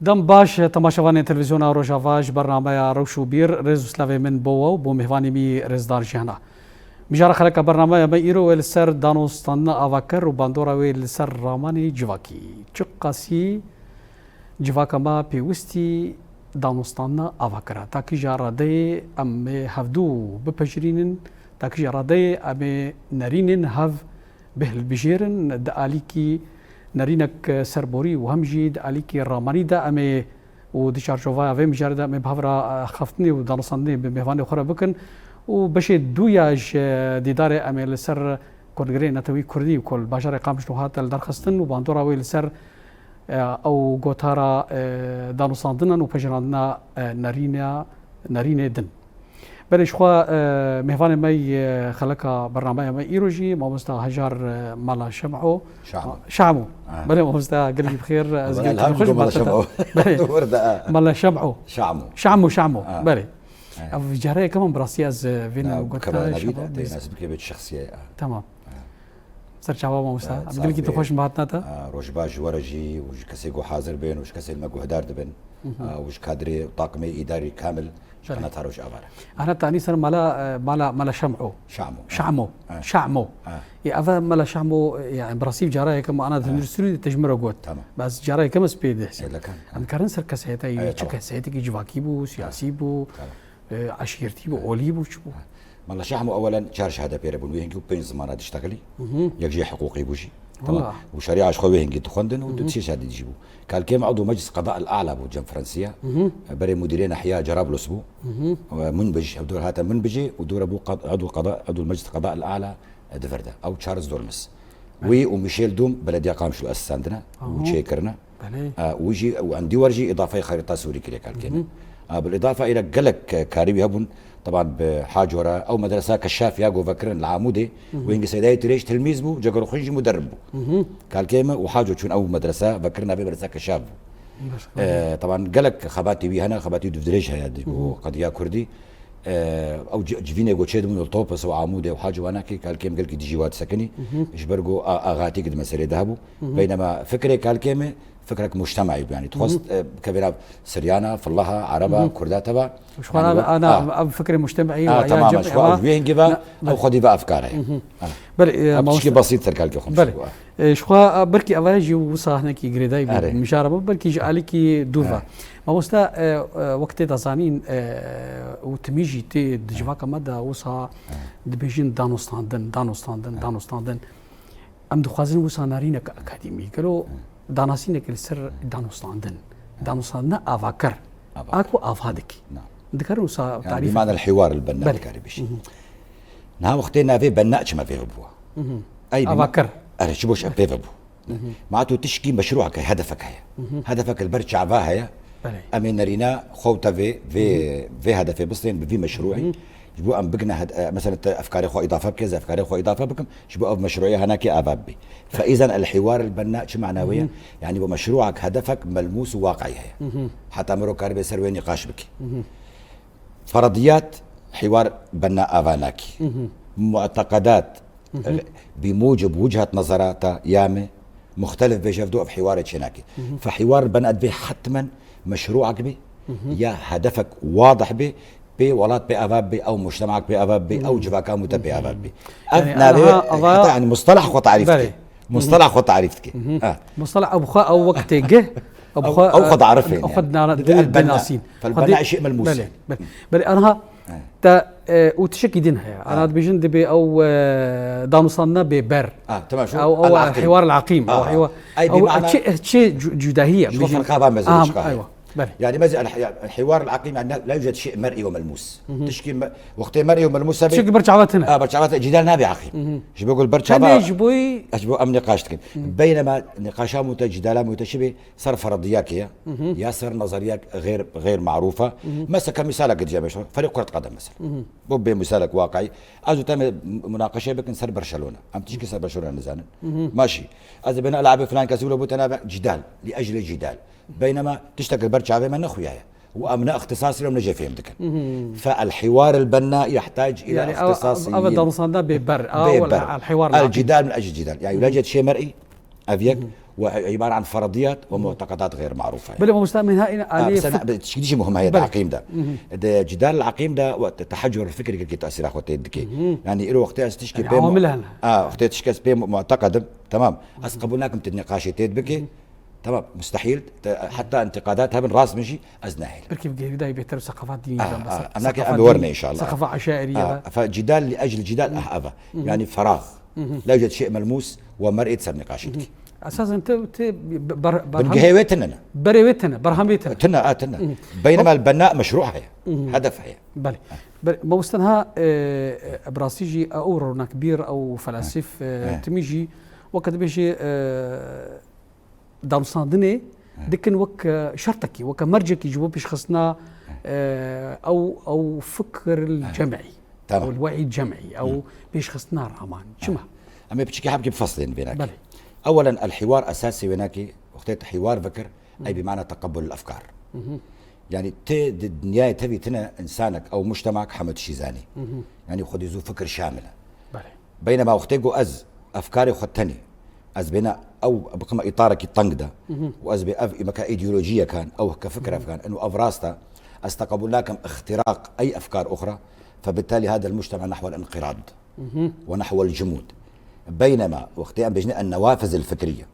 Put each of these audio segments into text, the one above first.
دم باش تماشاوان تلویزیون روجاواج برنامه روشو بیر رز سلاوی من بو بو مهوانی می رزدار جهنا مجار خلق برنامه ما ایرو ول سر دانوستان اواکر و باندورا ول سر رامانی جواکی چقاسی جواکا ما پیوستی دانوستان اواکر تاکی جاراده ام هفدو بپجرینن تاکی جاراده ام نرینن هف بهل بجیرن دالیکی نرینک سربوری و همجی دالیکی رامانی دا ام و دیشارجووا و مجارد ام بهفرا خفتنی و دانوستانی به مهوانی خورا بکن و بشه دویاج دیدار ام لسر کنگره نتوی کردی و کل باجار قامش نوهات درخستن و باندورا وی لسر او گوتارا دانوستاندنن و پجراندنا نرینه دن بلش خوا مهوان مي خلقا برنامه مي إيروجي مامستا هجار مالا شمعو بلي مامستا قلبي بخير أزقلت خوش مالا شمعو بلي جاري كمان براسي از فينا وقتها شباب ناس بكيبت شخصية تمام سر شباب مامستا قلبي تو خوش مباتنا تا روجباج ورجي وش كسيقو حاضر بين وش كسي المقو هدار دبن وش كادري طاقمي إداري كامل أنا تاروش أفاره. أنا تاني سر مالا شعمو. يا أفا مالا شعمو يعني براسيف جراي كم أنا تنرسلي تجمرة قوت. بس جراي كم سبيده. أنا كارن سر كسيتا يشوف كسيتا كي جواكيبو سياسيبو عشيرتيبو أوليبو شو. مالا شعمو أولا شارش هذا بيربون وينجو بين زمانات تشتغلي. يجي حقوقي بوشي. طبعا وشريعة شخوي هنجي تخندن ودتشيش هذا يجيبوا قال كيم عضو مجلس قضاء الأعلى بوجم فرنسية بري مديرين أحياء جراب الأسبوع منبج دور هذا منبجي ودور أبو عضو مجلس قضاء الأعلى دفردا أو تشارلز دورمس وميشيل دوم بلدية قامش الأساس عندنا وشيكرنا ويجي وعندي ورجي إضافة خريطة سوري كده قال كيم بالإضافة إلى قلك كاريبي هبون طبعا بحاجورة أو مدرسة كشاف ياقو فكرن العامودي وينجي سيداي تريش تلميذ بو جاكرو خنجي مدرب بو قال كيما وحاجو تشون أو مدرسة فكرنا بمدرسة كشاف طبعا قالك خباتي بي هنا خباتي دفدريش هادي قضية كردي أو جفيني قو تشيد من الطوبس وعامودي وحاجو هناكي قال كيما قالك دي جوات سكني إجبرقو أغاتي قد مسيري ذهبوا بينما فكري قال كيما فكرك مجتمعي يعني تخص كبيرة سريانة فلها عربة كردة تبع مش أنا فكري مجتمعي تماما شو وين جبا أو خدي بقى أفكاره بل مش بسيط تركال كخم بل شو بركي أواجي وصاحنا كي جريداي مشاربة بركي جالي كي دوفا ما وستا وقت تزانين وتميجي تي دجواك مدى وصا دبيجين دانوستاندن أم دخازين وصا نارينا كأكاديمي قالوا داناسينك السر دانوستاندن أفاكر أكو أفادك ذكروا صار تعريف بمعنى الحوار البناء الكاريبيش نها وقتنا في بناء ما في بوا أي أفاكر شو بوش أبي بوا معناته تشكي مشروعك هدفك هي هدفك البرج عفاها هي أمين نرينا خوتا في هدفي بصين في مشروعي جبوا أم بقنا مثلا أفكاري خو إضافة كذا أفكاري خو إضافة بكم جبوا أف مشروعي هناك أبابي فإذا الحوار البناء شو معنوية يعني بمشروعك هدفك ملموس وواقعي هي حتى مرو كاربي سروي نقاش بك فرضيات حوار بناء أفاناكي معتقدات بموجب وجهة نظرات يامه مختلف بيجفدوا في حوار شناكي فحوار البناء به حتما مشروعك به يا هدفك واضح به بولات بأباب بي أو مجتمعك بأباب بي أو جواكا متى بأباب بي يعني مصطلح خو تعريفتك مصطلح أو وقت جه أو خد عرفين أو خدنا بالناسين فالبناء شيء ملموس بل أنا تا وتشكي دينها أنا بيجن دبي أو دانوصنا ببر تمام شو أو حوار العقيم أو شيء جداهية شو فرقها بمزج أيوة يعني مثلا الحوار العقيم يعني لا يوجد شيء مرئي وملموس تشكي وقت مرئي وملموس تشكي برشعبات هنا برشعبات جدال نابي عقيم شو بقول برشعبات أجبو أم نقاشتك بينما نقاشات جدالات متشابه صار فرضيات يا صار نظريات غير معروفة مثلا كمثال قد جاء فريق كرة قدم مثلا بوبي مثالك واقعي أجو تعمل مناقشة بكن صار برشلونة أم تشكي صار برشلونة نزانا ماشي إذا بنا ألعاب فلان كسولة بتنابع جدال لأجل الجدال بينما تشتغل برشعبة من أخوياي وأمنا اختصاصي لهم نجي فهمتك فالحوار البناء يحتاج إلى يعني اختصاصيين أبدا مصنع ببر أو الحوار الجدال من أجل الجدال يعني لا يوجد شيء مرئي أفيك وعباره عن فرضيات ومعتقدات غير معروفه. بل مستعمل هاي عليه شيء مهم هي العقيم ده جدال العقيم ده وقت التحجر الفكري كي تاثير اخوتي دكي يعني له وقتها تشكي يعني عواملها وقتها تشكي بي معتقد تمام اس قبلناكم تنقاشي بكي تمام مستحيل حتى انتقاداتها من راس مشي ازناهل كيف جيدا يبتر ثقافات دينيه انا بورني ان شاء الله ثقافه عشائريه فجدال لاجل الجدال احابه يعني فراغ لا يوجد شيء ملموس ومرئي تصير نقاشتك اساسا انت بنقهوتنا بريوتنا برهميتنا تنا بينما البناء مشروع هي هدف هي بله موستنها براسيجي او كبير او فلاسف تميجي وقت بيجي دانصاندني دكن وك شرطكي وك مرجكي جواب بيش خصنا او فكر الجمعي او الوعي الجمعي او بيش خصنا الرحمن شما اما بتشكي حابكي بفصلين بينك بله. اولا الحوار اساسي ويناكي وقتها حوار فكر اي بمعنى تقبل الافكار يعني الدنيا تبي تنا انسانك او مجتمعك حمد شيزاني يعني خذ يزو فكر شامله بله. بينما وقتها از افكاري خدتني از بناء او بقما اطارك الطنقده واز بمكا ايديولوجيه كان او كفكره كان انه افراستا استقبلناكم اختراق اي افكار اخرى فبالتالي هذا المجتمع نحو الانقراض ونحو الجمود بينما وقتها بيجنا النوافذ الفكريه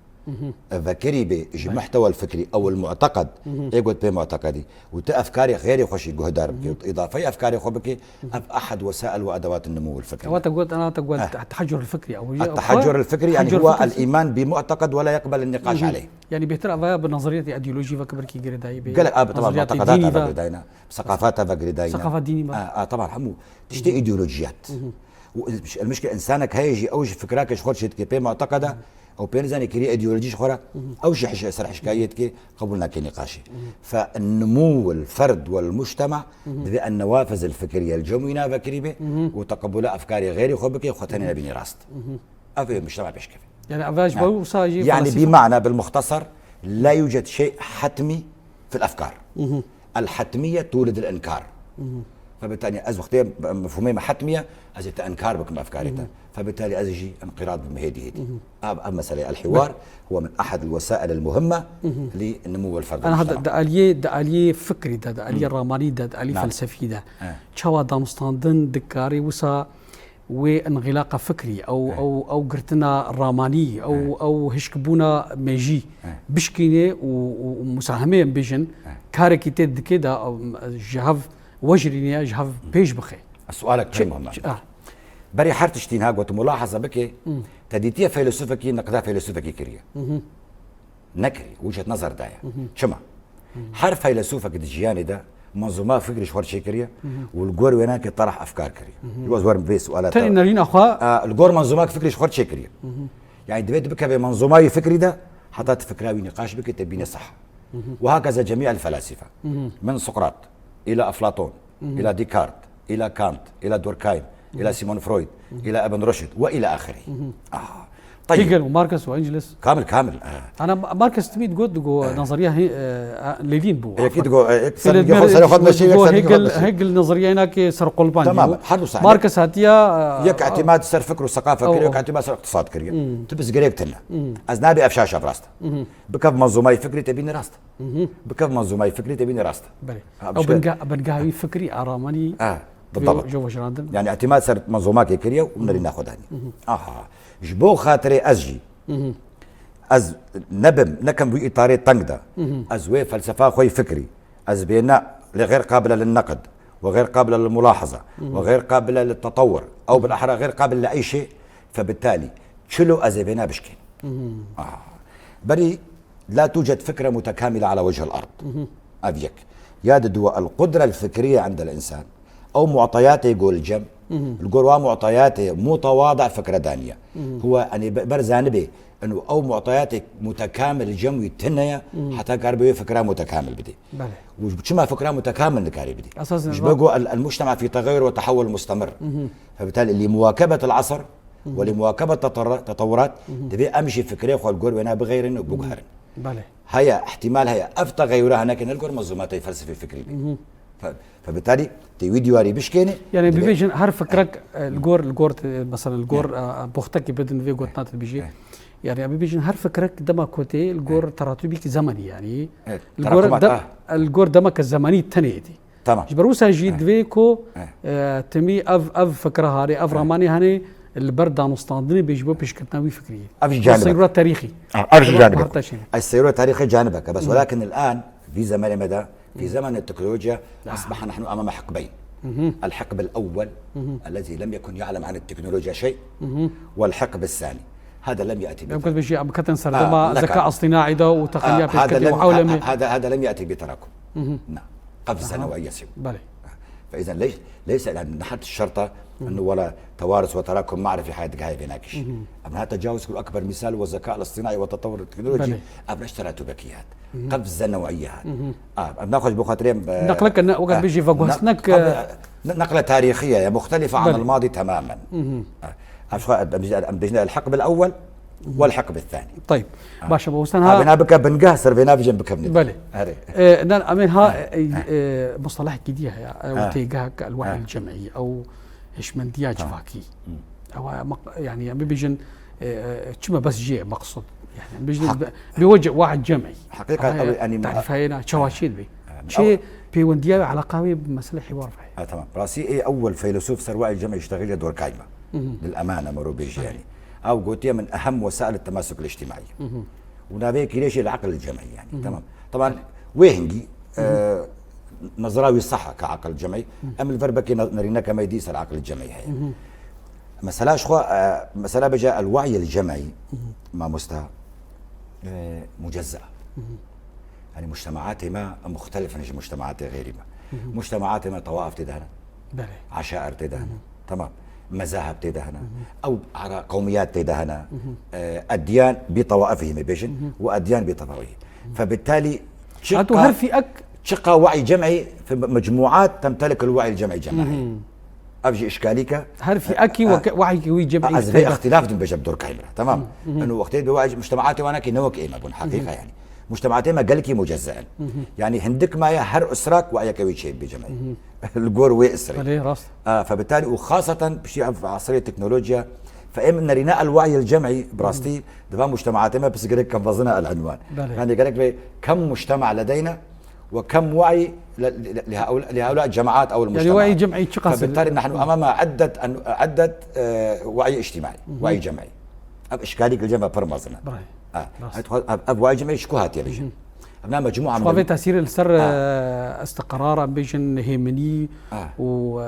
فكري بمحتوى الفكري او المعتقد يقول بمعتقدي وتافكاري غير يخشي جهدار اضافيه افكاري خبكي احد وسائل وادوات النمو الفكري. انا تقول التحجر الفكري او التحجر الفكري يعني هو الايمان بمعتقد ولا يقبل النقاش عليه. يعني بيتر بنظريه الايديولوجيا فكبركي جريداي قال طبعا معتقداتها فكريداينا ثقافاتها فكريداينا ثقافات دينيه طبعا حمو تشتي ايديولوجيات المشكله انسانك هيجي اوج فكراك شخورش كي معتقده او بينزاني كري ايديولوجي شخورة او شي سرح حكايات كي قبلنا كي نقاشي فالنمو الفرد والمجتمع بالنوافذ الفكريه الجمينه فكريبه وتقبل افكاري غيري خبكي وختني بني راست افي المجتمع بيش كيف يعني افاج بو ساجي يعني بمعنى بالمختصر لا يوجد شيء حتمي في الافكار الحتميه تولد الانكار فبالتالي از وقتها مفهومين حتميه از انكار بكم افكارها فبالتالي ازجي انقراض بمهدي اما مساله الحوار هو من احد الوسائل المهمه لنمو الفرد. انا هذا داليه فكري داليه راماني داليه فلسفي ده تشوا دامستاندن دكاري وسا وانغلاق فكري او قرتنا راماني او هشكبونا ميجي بشكينه ومساهمه بيجن كاركي تد كده جهاف وجريني جهاف بيج بخي. سؤالك شيء مهم بري حرتشتين هاقوت ملاحظه بكي تديتيه فيلسوفكي نقدا فيلسوفكي كريه نكري وجهه نظر دايا شما حرف فيلسوفك دجياني ده منظومه فكري شوار شي كريه والجور ويناك طرح افكار كريه يواز ورم في سؤالات تاني نارين اخوا الجور منظومه فكري شوار شي كريه يعني دبيت بك بمنظومه فكري ده حطت فكراوي نقاش بك تبيني صح وهكذا جميع الفلاسفه من سقراط الى افلاطون الى ديكارت الى كانت الى دوركايم الى سيمون فرويد الى ابن رشد والى اخره. طيب هيجل وماركس وانجلس كامل انا ماركس تميد قد نظريه ليفين بو اكيد هيجل نظريه هناك سر قلبان تمام حلو صح ماركس هاتيا يك اعتماد سر فكر وثقافه كريه يك اعتماد سر اقتصاد كريه تبس قريبتنا ازنابي افشاشه براسته بكف منظومه فكري تبيني راسته بكف منظومه فكري تبيني راسته او بنقاوي فكري اراماني بالضبط يعني اعتماد سر منظومات كريه وبنري ناخذ هاني جبو خاطري ازجي از نبم نكم باطار طنقده از وي فلسفه خوي فكري از بناء غير قابله للنقد وغير قابله للملاحظه وغير قابله للتطور او بالاحرى غير قابله لاي شيء فبالتالي شلو از بناء بشكين بري لا توجد فكره متكامله على وجه الارض ابيك يادد القدره الفكريه عند الانسان او معطياته يقول الجم القروة معطياته متواضع فكرة دانية هو يعني برزانبه انه او معطياته متكامل الجموي التنية حتى كاربيه فكرة متكامل بدي وشما فكرة متكامل نكاري بدي مش بقوا المجتمع في تغير وتحول مستمر فبالتالي لمواكبة العصر ولمواكبة التطورات تبي امشي فكرة خو القروة انا بغير انه بقهر هي احتمال هي افتا غيرها هناك القروة منظومات الفلسفة الفكري فبالتالي تيويديواري بشكيني يعني بيجن هر فكرك الجور مثلا الجور بوختك بدن في قوتنات بيجي يعني أبي بيجن هر فكرك دما كوتي الجور تراتبيك زمني يعني الجور الجور دمك الزمني التنيدي تمام جبروسا جيد فيكو تمي أف فكرة هاري أف رماني هاني البرد دانوستاندني بيجبو بيشكتناوي فكرية السيرورة التاريخي جانبك السيرورة التاريخي جانبك بس ولكن الآن في زمن مدى في زمن التكنولوجيا أصبح نحن أمام حقبين الحقب الأول الذي لم يكن يعلم عن التكنولوجيا شيء والحقب الثاني هذا لم يأتي يمكن بيجي كتن سردما ذكاء اصطناعي ده وتقنية هذا لم يأتي بتراكم نعم قفزة نوعية سوى فإذا ليس من ناحية الشرطة أنه ولا توارث وتراكم معرفي حياتك هاي بيناكش أبناء تجاوز كل أكبر مثال هو الذكاء الاصطناعي والتطور التكنولوجي أبناء اشتريتوا بكيات قفزة نوعية بناخذ بخاطرين نقلك وقت بيجي فوقسنك نقلة تاريخية مختلفة عن الماضي تماما بجنا الحقب الأول والحقب الثاني طيب باشا بوستان بنا بك بنقهسر بنا بجن بكبني بلي نان أمين ها مصطلح جديد وتيجاك الوعي الجمعي أو هشمندية جواكي أو يعني أمي بيجن كما بس جي مقصود يعني بيجن بوجه وعي جمعي حقيقة يعني تعرف هنا شواشيد بي شيء بيونديا علاقة بمسألة حوار فيها تمام راسي أول فيلسوف صار وعي الجمعي يشتغل دور قائمة للأمانة مرو بيجي يعني أو قلت من أهم وسائل التماسك الاجتماعي ونابيك ليش العقل الجمعي يعني تمام طبعا ويهنجي نظراوي صح كعقل جمعي أم الفربكي نرينا كما يديس العقل الجمعي هي مسألة شخوا مسألة بجاء الوعي الجمعي ما مستوى مجزأة يعني مجتمعات ما مختلفة عن مجتمعات غيرها مجتمعات ما طوائف تدهنا عشائر تدهنا تمام مذاهب تدهنا أو قوميات تدهنا أديان بطوائفهم بيجن وأديان بطوائفهم فبالتالي شقة وعي جمعي في مجموعات تمتلك الوعي الجمعي جماعي أبجي إشكاليك هل في أكي وعي جمعي أزفي اختلاف دون بجب دور كايمرة تمام إنه وقتين بوعي مجتمعاتي وأنا كي نوك إيما بون حقيقة يعني مجتمعاتي ما قالك مجزأ يعني هندك ما هر أسراك وعي كوي شيء بجمعي الجور ويسري فبالتالي وخاصة بشيء في عصرية التكنولوجيا فإما نرينا الوعي الجمعي براستي دفع مجتمعاتنا بس قالك كم فضنا العنوان يعني قالك كم مجتمع لدينا وكم وعي لهؤلاء الجماعات او المجتمعات يعني وعي جمعي فبالتالي نحن امام عدة وعي اجتماعي وعي جمعي اب اشكاليك الجمع برمزنا اب وعي جمعي شكو هاتي ليش ابنا مجموعه من طبيعه تاثير السر استقرار بيجن هيمني و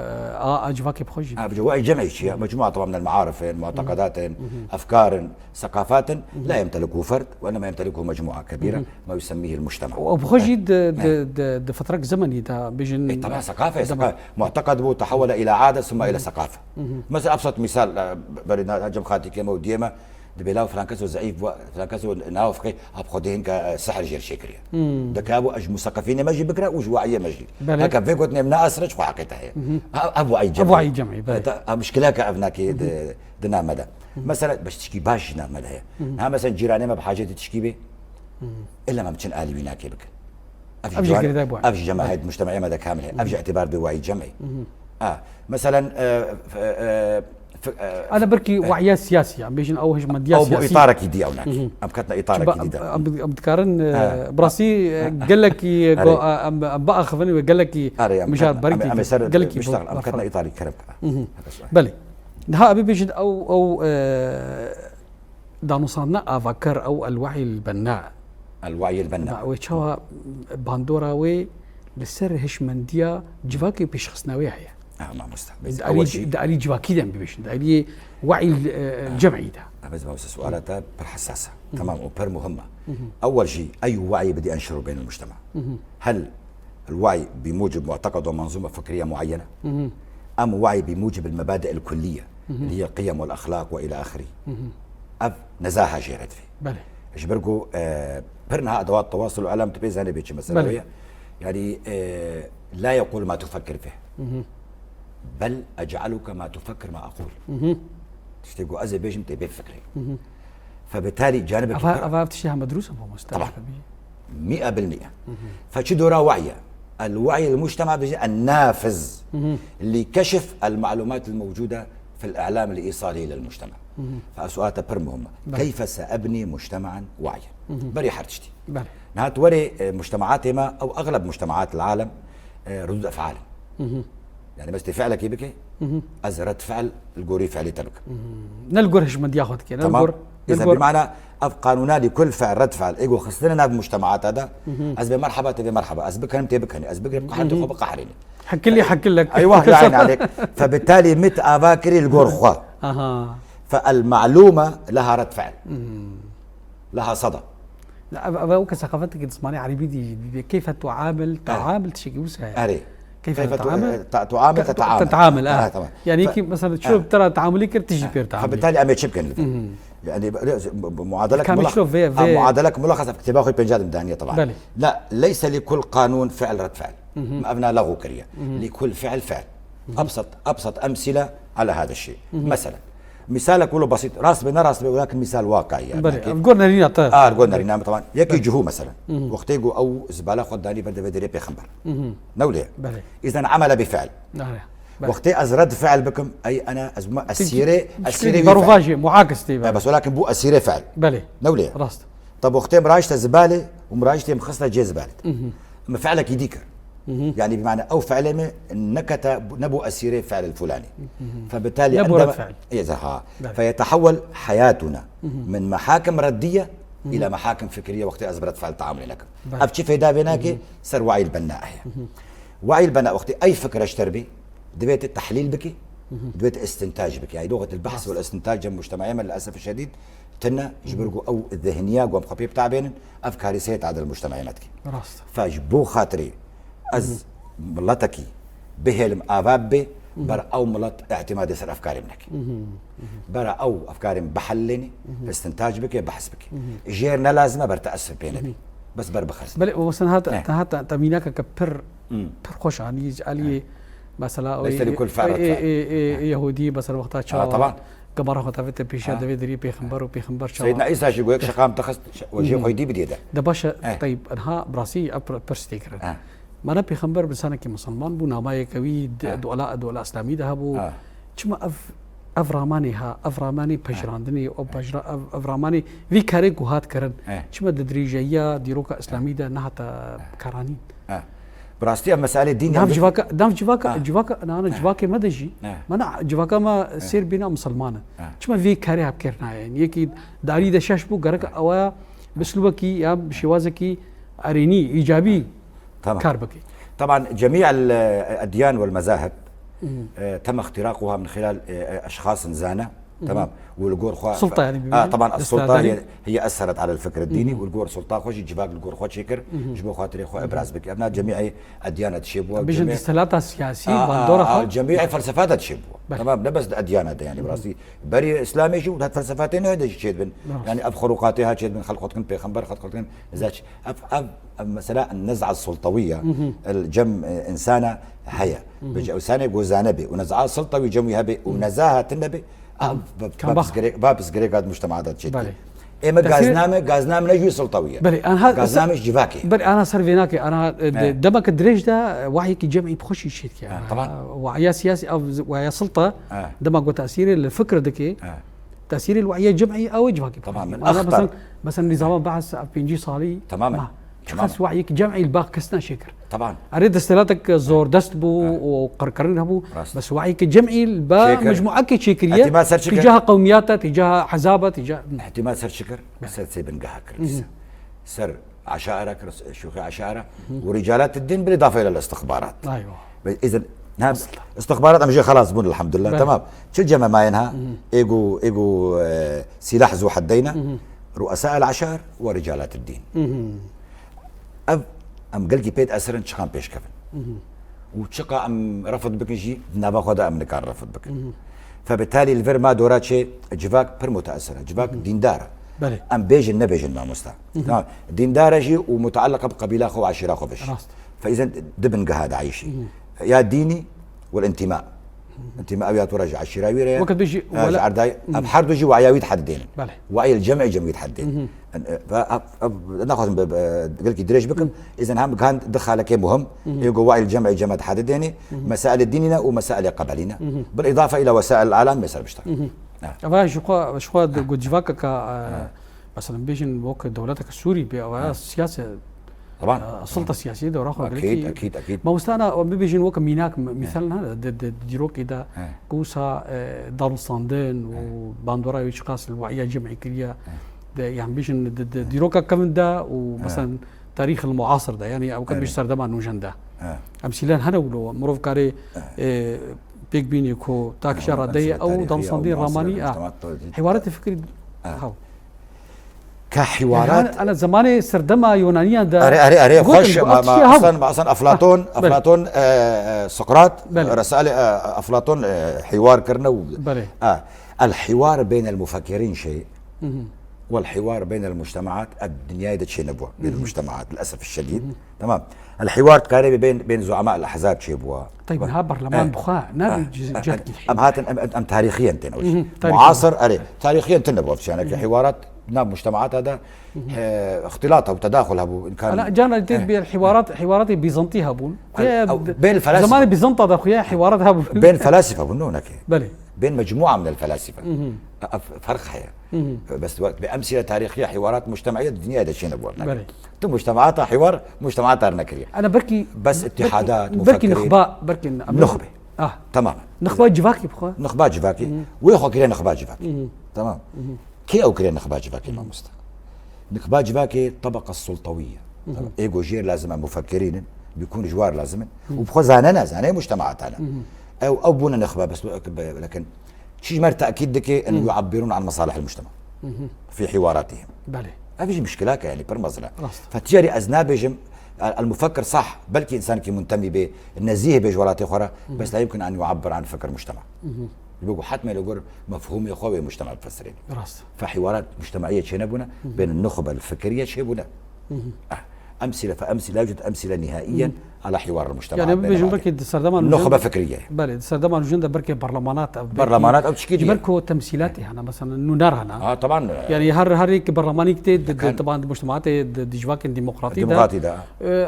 اجواك بخوجي وعي جمعي شيء مجموعه طبعا من المعارف معتقدات افكار ثقافات لا يمتلكه فرد وانما يمتلكه مجموعه كبيره ما يسميه المجتمع وبخوجي د فتره زمني ده بيجن طبعا ثقافه معتقد تحول الى عاده ثم الى ثقافه مثلا ابسط مثال برينا جم خاتي كما وديما دبيلاو فرانكسو زعيف فرانكسو ناوفقي ابخدين كسحر جير شكريا دكابو اج مثقفين ماجي بكره وجواعيه ماجي هكا فيكو تنمنا اسرج وحقيقه هي ابو اي جمعي ابو اي جمعي مشكله كابناكي دنا مدى مثلا باش تشكي باش نا مدى ها مثلا جيراني ما بحاجه تشكي به الا ما متشن الي بيناكي بك افجي جماعه مجتمعيه مدى كامله افجي اعتبار بوعي جمعي مثلا انا بركي وعيات سياسيه عم بيجن او هجمه او باطارك يدي او ناكي ام كتنا اطارك يدي ام بتكارن براسي قال لك ام بقى خفني قال لك مشار بركي قال لك بيشتغل ام كتنا ايطالي كرب بلي ها ابي بيجن او دانوسانا افكر او الوعي البناء وشوا باندورا وي لسر هشمنديا جواكي بشخصناوي هي ما مستحيل ده علي جواكي ده بيش ده علي وعي الجمعي ده بس سؤالاتها حساسه تمام وبر مهمه اول شيء اي وعي بدي انشره بين المجتمع هل الوعي بموجب معتقد ومنظومه فكريه معينه ام وعي بموجب المبادئ الكليه اللي هي القيم والاخلاق والى اخره اب نزاهه جيرت فيه بله ايش برجو برنا ادوات التواصل وعلامه بيز انا بيتش مثلا يعني لا يقول ما تفكر فيه بل أجعلك ما تفكر ما أقول تشتيقوا أزي بيجم تبي فكري فبالتالي جانبك أفعلت شيء مدروسة طبعا 100% فشدورا وعي الوعي المجتمع النافذ لكشف المعلومات الموجودة في الإعلام الإيصالي للمجتمع. فسؤالها بر مهمة، كيف سأبني مجتمعا واعيا؟ بري حرتشتي نها توري مجتمعاتنا أو أغلب مجتمعات العالم ردود أفعال. يعني بس فعلك يبكي از رد فعل الجوري فعلي تبك نلقرش من ياخذ كده تمام. اذا بمعنى قانونا لكل فعل رد فعل ايجو خصنا في المجتمعات هذا از بمرحبا تبي مرحبا از بكلم تبي بكني از بقرب حد خو بقحرني حكي لك ايوه يعني عليك. فبالتالي مت اباكري الجور خوا فالمعلومه لها رد فعل لها صدى. لا أبغى كثقافتك الجسمانية عربي دي كيف تعامل تشكي وسها كيف تتعامل طبعا. يعني كيف مثلا شو ترى تعاملي تجي بير تعامل فبالتالي امي تشبكن يعني معادلك معادلك ملخصه في كتابه اخوي بنجاد مدانيه طبعا بلي. لا ليس لكل قانون فعل رد فعل ما ابنى لغو كريه لكل فعل فعل. ابسط امثله على هذا الشيء مثلا مثالك ولو بسيط راس بنا ولكن مثال واقعي يعني قلنا رينا قلنا رينا طبعا يكي جهو مثلا وقتيجو او زباله خداني بده بدري بيخمبر نولي اذا عمل بفعل وقتي ازرد فعل بكم اي انا اسيري بروفاجي معاكس بس ولكن بو اسيري فعل بلي نولي راست. طب وقتي مراجته زباله ومراجتي مخصله جي زباله ما فعلك يديكر يعني بمعنى او فعل نكت نبو اسيري فعل الفلاني فبالتالي نبو رد فعل فيتحول حياتنا من محاكم رديه الى محاكم فكريه وقت ازبرت فعل تعامل لك ابشي في دابناكي سر وعي البناء وعي البناء وقت اي فكره اشتربي دبيت التحليل بك دبيت استنتاج بك يعني لغه البحث والاستنتاج المجتمعيه من للاسف الشديد تنا جبرقوا او الذهنيه قوم خبيب تاعبين افكاري سيت عدد المجتمعيات فجبو خاطري از ملتكي بهلم ابابي بر او ملت اعتماد سر افكاري منك برا او افكاري بحلني استنتاج بك بحث بك جيرنا لازمه بر تاثر بينك بس بر بخرس بل وصلنا هذا تميناك كبر خوش عني علي مثلا ليس لكل فعل يهودي مثلا وقتها طبعا كبر خطا في بيشا دبي بيخمبر وبيخمبر سيدنا عيسى يقول لك شقام تخص وجه خويدي بديده ده باشا طيب انها براسي برستيكر ما نبي خمبر بسنة كمسلمان بو ناماي كوي دولة إسلامي ذهبوا كما أفراماني بجراندني أو أفراماني في كاري جهات كرن كما تدريجية ديروكا إسلامي ده نهتا كرانين براستي مسألة دين دام جواكا أنا جواكا ما دجي ما أنا جواكا ما سير بنا مسلمانة كما في كاري هبكرنا يعني يكيد داري ده شاش بو جرك أو بسلوكي يا بشوازكي أريني إيجابي كاربكي. طبعا جميع الأديان والمذاهب تم اختراقها من خلال أشخاص زانة تمام والجور سلطة يعني طبعا السلطة هي أثرت على الفكر الديني والجور سلطة خوش جباك الجور خوش شكر جبوا خاطري خو إبراز بك أبناء جميع أديان تشبوا بيجن الثلاثة السياسية جميع فلسفات تشبوا تمام لا بس أديان يعني براسي بري إسلامي شو هاد فلسفاتين هذا شيء بن يعني أب خروقاتها شيء بن خلقتكم بيخمبر خلقتكم زاش أب مثلا النزعة السلطوية الجم إنسانة هي بيجي إنسانة جوزانبي ونزعة سلطوي جمي هبي ونزاهة النبي بابس غريق هذا مجتمعات شيء إيه ما غازنامه نجوي سلطوية بلي أنا غازنامه جواكي بلي أنا سرفيناكي أنا دمك الدريج ده وعيك جمعي بخشي شيء يعني طبعا وعيا سياسي أو وعيا سلطة دمك تأثير الفكر دكي تأثير الوعي الجمعي أو جواكي طبعا من أخطر مثلا نظام بحث بينجي صالي تماما خاص وعيك جمعي الباق كسنا شكر طبعا أريد استلاتك زور دست بو وقرقرين بو بس وعيك جمعي الباق مجموعة شكرية تجاه قومياتها تجاه حزابها تجاه احتمال سر شكر سر سيبن قهك سر عشائرك شيوخ عشائره ورجالات الدين بالإضافة إلى الاستخبارات أيوه إذا نعم استخبارات أمجي خلاص بون الحمد لله تمام شو الجمع ما ينها إيجو سلاح ذو حدين رؤساء العشائر ورجالات الدين ام قلقي بيت اسرن شخان بيش كفن وشقا ام رفض بك شيء نبا خدا ام كان رفض بك فبالتالي الفير ما دورات شيء جواك بر متاثره جواك ديندار ام بيجن نبيجن ما مستا تمام ديندار شيء ومتعلقه بقبيله خو عشيره خو فش فاذا دبن هذا عايشي يا ديني والانتماء انتمائيات ورجع الشراويرة وقت بيجي ولا عرداي أبحر بيجي وعياوي تحددين بله وعي الجمع جمع يتحددين ناخذ قلت دريش بكم إذا هم كان دخلك مهم يقول وعي الجمع جمع تحددين مسائل ديننا ومسائل قبلنا بالإضافة إلى وسائل الإعلام مسائل مشتركة. أبغى شو قد جواك مثلا بيجن وقت دولتك السوري بالسياسة طبعا السلطة السياسية دورة أكيد ما مستانا بيجن وقت ميناك مثلا هذا ديروك إذا قوسا دار الصندين وباندورا يشقاس الوعية الجمعية كلية يعني بيجن ديروكا كمان ده ومثلا تاريخ المعاصر ده يعني أو كان بيش صار دمان نوجن ده أمثلة هنا ولو مروف كاري بيك بيني كو تاك شارع دي أو دار الصندين راماني حوارات فكري كحوارات يعني أنا زماني سردما يونانيا ده أري خش أصلا أفلاطون سقراط رسائل أفلاطون حوار كرنا الحوار بين المفكرين شيء والحوار بين المجتمعات الدنيا ده شيء نبوه بين المجتمعات للأسف الشديد تمام الحوار كان بين زعماء الأحزاب شيء بوا طيب ها برلمان بخاء نبي جد أم تاريخيا تنوش معاصر أري تاريخيا تنبوه يعني حوارات ناب مجتمعات هذا اختلاطها وتداخلها إن كان لا جانا جديد حوارات بيزنطية هبون بين الفلاسفة زمان بيزنطة ده خويا حوارات هبون بين فلاسفة بنونك بلى بين مجموعة من الفلاسفة فرق حياة بس بأمثلة تاريخية حوارات مجتمعية الدنيا هذا شيء نبغى بلى مجتمعاتها حوار مجتمعاتها نكرية أنا بركي بس اتحادات بركي نخباء بركي نخبة تماما نخبة جفاكي بخوا نخبة جفاكي ويخو كلين نخبة جفاكي تمام كي أو كلين نخبة جفاكي ما مست نخبة جفاكي الطبقة السلطوية إيجو جير لازم مفكرين بيكون جوار لازم وبخو زاننا مجتمعاتنا أو بونا نخبة بس لكن شيء مر تأكيد دكي أنه يعبرون عن مصالح المجتمع في حواراتهم بلى ما فيش مشكلة يعني برمزنا فتجاري أذنابهم المفكر صح بلكي إنسان كي منتمي بالنزيه بجوالات أخرى بس لا يمكن أن يعبر عن فكر المجتمع يبقوا حتما يقول مفهوم يخوي المجتمع بفسرين فحوارات مجتمعية شنبنا بين النخبة الفكرية شبنا أمثلة فأمثلة لا يوجد أمثلة نهائيا على حوار المجتمع يعني بيجي بركي سردمان نخبة فكرية بلى سردمان وجندا بركي برلمانات أو تشكيل بركو تمثيلاتي هنا مثلا نونار هنا طبعا يعني هريك برلماني كتير طبعا المجتمعات ديجواك ديمقراطي ده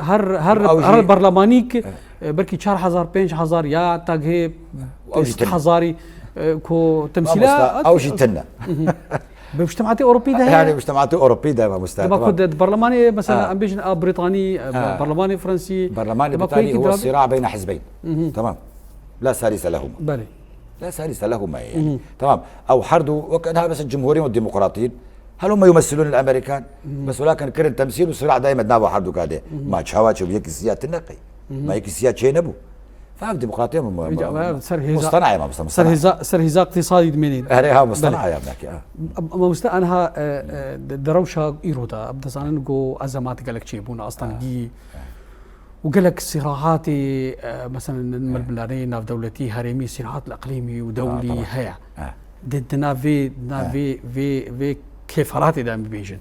هر برلمانيك بركي 4000 5000 يا تاغي 6000 كو تمثيلات أو جتنا بمجتمعات أوروبية ده يعني مجتمعات أوروبية ده ما مستعد لما كنت برلماني مثلا أمبيجن بريطاني برلماني فرنسي برلماني بالتالي هو الصراع بين حزبين تمام لا ثالث لهما بلى لا ثالث لهما يعني تمام أو حردوا وكأنها بس الجمهوريين والديمقراطيين هل هم يمثلون الأمريكان بس ولكن كرن تمثيل وصراع دائما نابو حردوا كاده ما تشاواتش ويك السيات النقي ما يك السيات شيء نبو فهم ديمقراطية مصطنعة ما سرهزاء اقتصادي منين هريها مصطنعة يا ابنك ما مستأنها دروشة إيرودا أبدا زانن جو أزمات قالك شيء بونا أصلا جي وقالك صراعات مثلا الملبنانيين في دولتي هرمي صراعات الإقليمي ودولي هيا ضدنا في كيفارات دام بيجن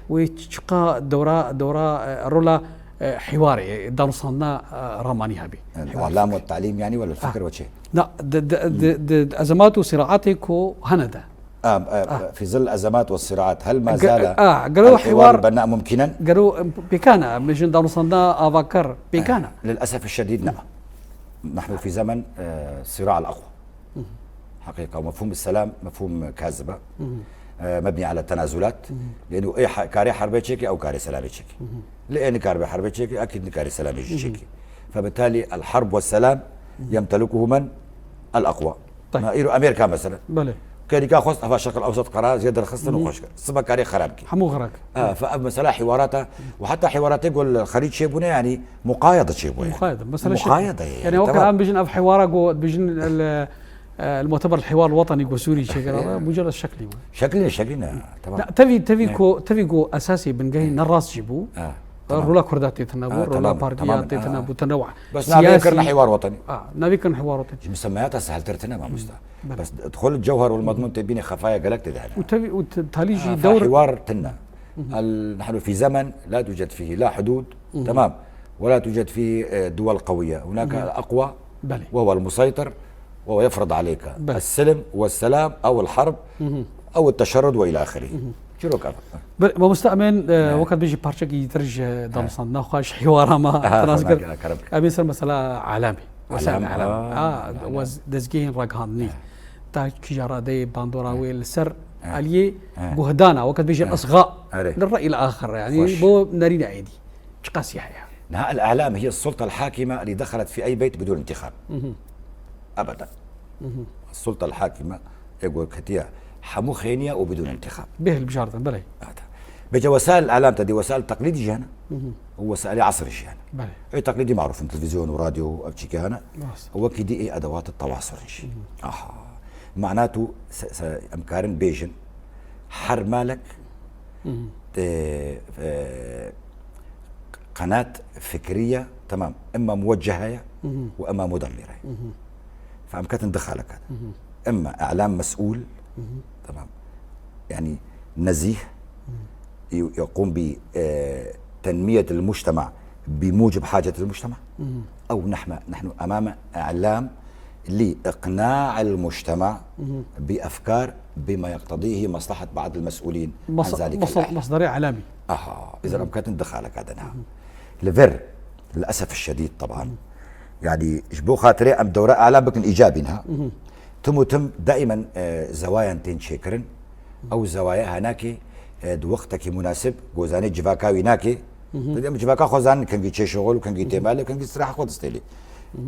وشقا دورة رولا حواري دارصنا راماني هبي الإعلام والتعليم يعني ولا الفكر وشيء لا أزمات وصراعاتك هندا في ظل الأزمات والصراعات هل ما زال قالوا حوار البناء ممكنا؟ قالوا بكانا مجن دارصنا أفكر بكانا للأسف الشديد نعم نحن في زمن صراع الأقوى حقيقة ومفهوم السلام مفهوم كاذبة مبني على التنازلات لأنه كاري حربي تشيكي أو كاري سلامي تشيكي لأن كاري حربي تشيكي أكيد كاري سلامي تشيكي فبالتالي الحرب والسلام يمتلكه من الأقوى طيب. أمريكا مثلا بله كاري كاخوست في الشرق الأوسط قرار زيادة الخصن وخشك سبا كاري خرابكي حمو غراك فمثلا حواراتها وحتى حوارات يقول الخليج شيبونه يعني مقايضة شيبونه مقايضة مثلا مقايضة يعني وقت الآن بيجن في حوارك بيجن المؤتمر الحوار الوطني وسوري شكل مجرد شكلنا تمام تبي كو اساسي بنجي نراس جيبو رولا كردات يتنابو رولا بارديات يتنابو تنوع بس نذكرنا حوار وطني نذكرنا حوار وطني مسمياتها سهل ترتنا ما مستوى بس ادخل الجوهر والمضمون تبيني خفايا قلقت ده وتاليجي دور حوار تنا نحن في زمن لا توجد فيه لا حدود تمام ولا توجد فيه دول قوية هناك الأقوى وهو المسيطر وهو يفرض عليك السلم والسلام أو الحرب أو التشرد وإلى آخره. شنو كذا بمستأمن وقت بيجي بارشكي يترج دامصان ناخش حوار ما تناسقر أبي سر مسألة عالمي وسائل عالمي وزدزجين رقهاني تا كجارة دي باندوراوي السر عليه بهدانا وقت بيجي الأصغاء للرأي الآخر يعني بو نارين عيدي قاسي يعني نهاء الإعلام هي السلطة الحاكمة اللي دخلت في أي بيت بدون انتخاب أبدا. السلطة الحاكمة يقول كتير حمو خينيا وبدون انتخاب به البشارة بلي بيجي وسائل الاعلام تدي وسائل تقليدي جانا ووسائل عصري جانا اي تقليدي معروف تلفزيون وراديو وابشي كهنا هو كدي اي ادوات التواصل شي معناته امكارن بيجن حر مالك قناة فكرية تمام اما موجهة واما مدمرة فامكانت ندخلك هذا اما اعلام مسؤول تمام يعني نزيه يقوم بتنمية المجتمع بموجب حاجة المجتمع أو نحن أمام إعلام لإقناع المجتمع بأفكار بما يقتضيه مصلحة بعض المسؤولين عن ذلك مصدري إعلامي إذا أمكنت ندخلك هذا نعم لفر للأسف الشديد طبعا يعني جبو خاطري أم دورة إعلام بكن إيجابي نها تم دائما زوايا انتين شكرن أو زوايا هناك دو وقتك مناسب جوزاني جفاكاوي ناكي تديم جفاكا خوزان كان جي شغل وكان جي تمال وكان جي استراحه خود استيلي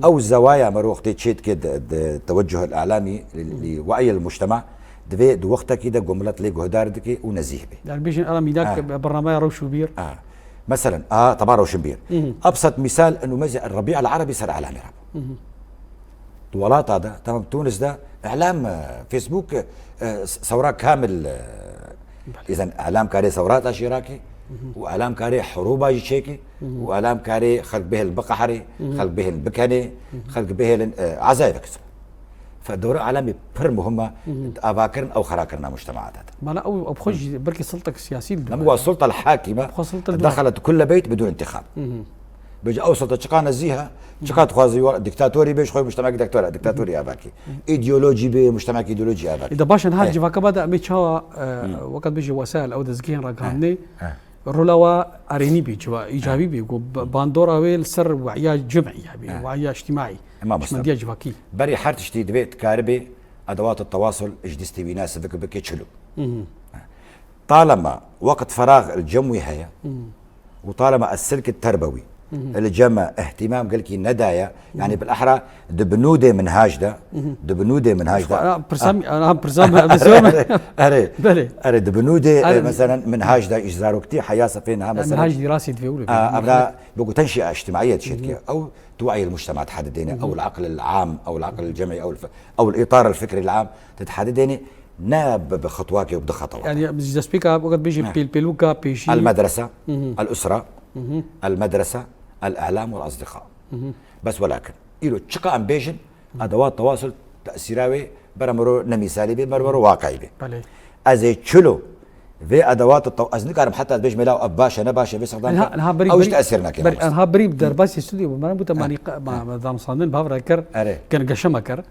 او الزوايا مرو وقت تشيت كده التوجه الاعلامي لوعي المجتمع دو وقتك كده جملات لي جهدار دكي ونزيه به يعني بيجي انا ميداك برنامج روشوبير مثلا طبعا روشنبير ابسط مثال انه مزي الربيع العربي صار اعلامي طولات هذا تمام تونس ده اعلام فيسبوك ثوره كامل إذا إعلام كاري ثورات أشيراكي وإعلام كاري حروب أجيشيكي وإعلام كاري خلق به البقحري خلق به البكني خلق به عزايفك فالدور الإعلامي بر مهمة أباكرن أو خراكرنا مجتمعات هذا ما لا أو بخش بركي سلطة سياسية نبغى السلطة الحاكمة دخلت كل بيت بدون انتخاب بيجي اوسط تشقا نزيها تشقا تخوازي ديكتاتوري بيش خوي مجتمع ديكتاتوري اباكي ايديولوجي بمجتمع ايديولوجي اباكي اذا باش نهار جفاك بدا ميتشوا وقت بيجي وسائل او دزكين رقمني رولوا اريني بيجوا ايجابي بيجو باندورا ويل سر وعيا جمعي وعيا اجتماعي مش مديا جفاكي بري حارت جديد بيت كاربي ادوات التواصل اجدستي بناس بك تشلو طالما وقت فراغ الجموي هيا وطالما السلك التربوي اللي جمع اهتمام قال لك ندايا يعني بالاحرى دبنوده منهاج ده انا برسام بسوم اري دبنوده مثلا منهاج ده اجزاره كثير حياسه فينها مثلا منهاج دراسي تفيولي ابدا بقول تنشئه اجتماعيه تشكي او توعي المجتمع تحددينه او العقل العام او العقل الجمعي او الاطار الفكري العام تتحددينه ناب بخطواك وبخطوات يعني بدي سبيكا وقت بيجي بيلوكا بيجي المدرسه الاسره المدرسه الاعلام والاصدقاء بس ولكن إلو تشقى امبيجن ادوات تواصل تاثيراوي برمرو نمثالي بي برمرو واقعي بي ازي تشلو في ادوات التواصل حتى بيج ملاو اباشا نباشا بيستخدم او تاثيرنا كده انا بريب درباس استوديو ما بوتا ماني ما دام صانن بافركر كان قشمكر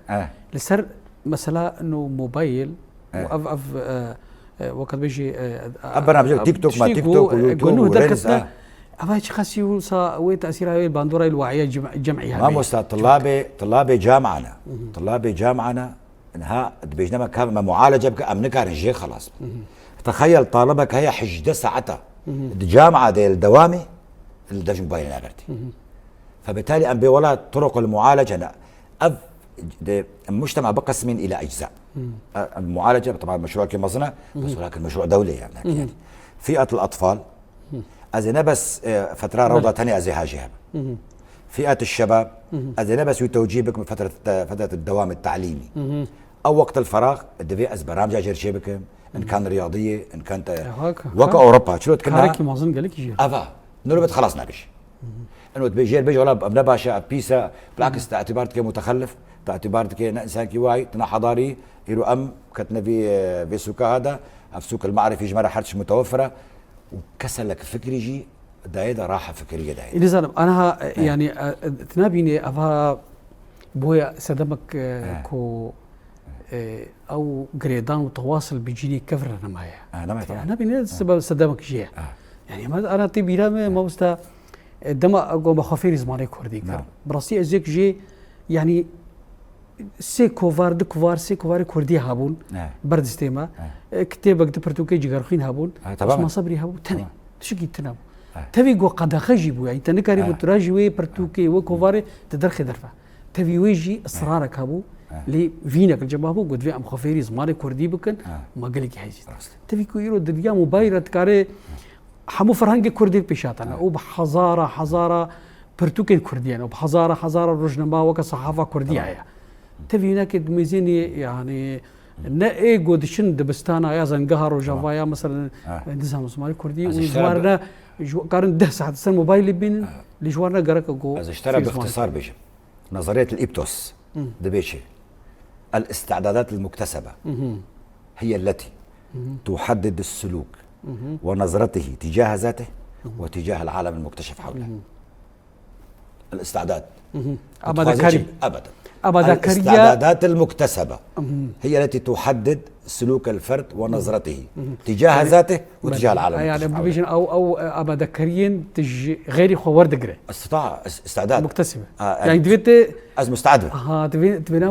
لسر مثلا انه موبايل واف وقت بيجي برنامج تيك توك ما تيك توك ويوتيوب أباش خسيو سا وتأثير هاي الباندورة الوعية الجمعية ما مستعد طلابي جامعنا انها بيجنما كان معالجة بأمنك رجال خلاص تخيل طالبك هي حجدة ساعتها الجامعة دي الدوامي اللي داش موبايل نابرتي فبالتالي أم بولا طرق المعالجة أنا المجتمع بقسم إلى أجزاء المعالجة طبعا مشروع كمصنع بس ولكن مشروع دولي يعني فئة الأطفال أزينا بس فترة روضة تانية أزي هاجيها فئة الشباب أزينا بس يتوجيبك من فترة الدوام التعليمي أو وقت الفراغ الدفي أز برامج أجر شبكة إن كان رياضية إن كانت وكا أوروبا شلو تكنا هاركي مازن قالك يجير أفا نربط خلاص نبيش إنه تبيجير بيجي ولا أبنا باشا بيسا بالعكس تعتبرتك متخلف تعتبرتك إنسان كي واعي تنا حضاري يرو أم كتنا في سوكا هذا في سوق المعرفي جمرة حرتش متوفرة وكسلك فكري جي دايدا راحة فكرية دايدا إذا أنا يعني تنابيني أفا بويا سدمك كو او جريدان وتواصل بيجيني كفر نمايا انا بين السبب سدمك جيه يعني ما انا تبي لا ما وستا دما اقوم خفير زماني كردي براسي ازيك جي يعني سي كوفار دكوار سي كوفار كردي هابون برد استيما كتابك دبرتوكي جغرخين هابون بس ما صبري هابون تاني تشكي تنام تبي جو قد خجيبو يعني تنكاري بتراجي وي برتوكي وكوفاري تدرخي درفه تبي ويجي اصرارك هابو لي فينك الجماعه قد في ام خفيري زماني كردي بكن ما قالك حاجه تبي كويرو دنيا موبايل كاري حمو فرهنگ كردي بيشاتنا وبحزاره برتوكي كرديان وبحزاره رجنما وك صحافه كرديه هي تبي هناك ميزيني يعني ناي قدشن دبستانا يا زنقهر وجافايا مثلا دزهم زماني كردي وجوارنا قارن ده ساعه السنه موبايل بين اللي جوارنا قرك جو اشترى باختصار بيجي نظريه الابتوس دبيشي الاستعدادات المكتسبه هي التي تحدد السلوك ونظرته تجاه ذاته وتجاه العالم المكتشف حوله. الاستعداد أبدا الاستعدادات المكتسبة هي التي تحدد سلوك الفرد ونظرته تجاه ذاته وتجاه العالم يعني بيجن او ابدا كريين تجي غيري خو ورد قري استعداد مكتسبه يعني دبيت از مستعد تبينا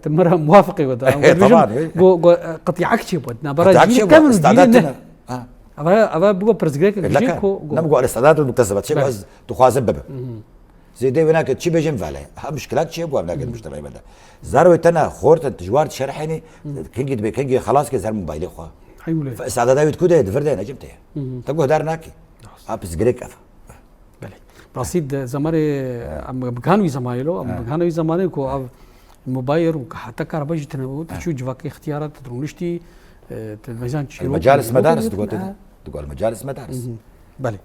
مره موافقي ودا طبعا قطيعك شي بدنا براجي كامل استعدادنا ابا بو برزغريك جيكو نبغوا الاستعدادات المكتسبه شي از تخازبب زي دي هناك تشي بيجن فالي مشكلات شي ابو هناك المجتمع بدا زارويتنا خورت تجوار شرحني كنجي خلاص كزار موبايلي خو حيولي فاستعدادات كده دفردين جبتها تقول دارناكي ابس جريك اف بله رصيد زماري كانوا زمايلو كانوا زماني كو موبايل وحتى كهرباء جتنا تشو جواكي اختيارات تدرونشتي تلفزيون المجالس مدارس تقول مجالس مدارس بله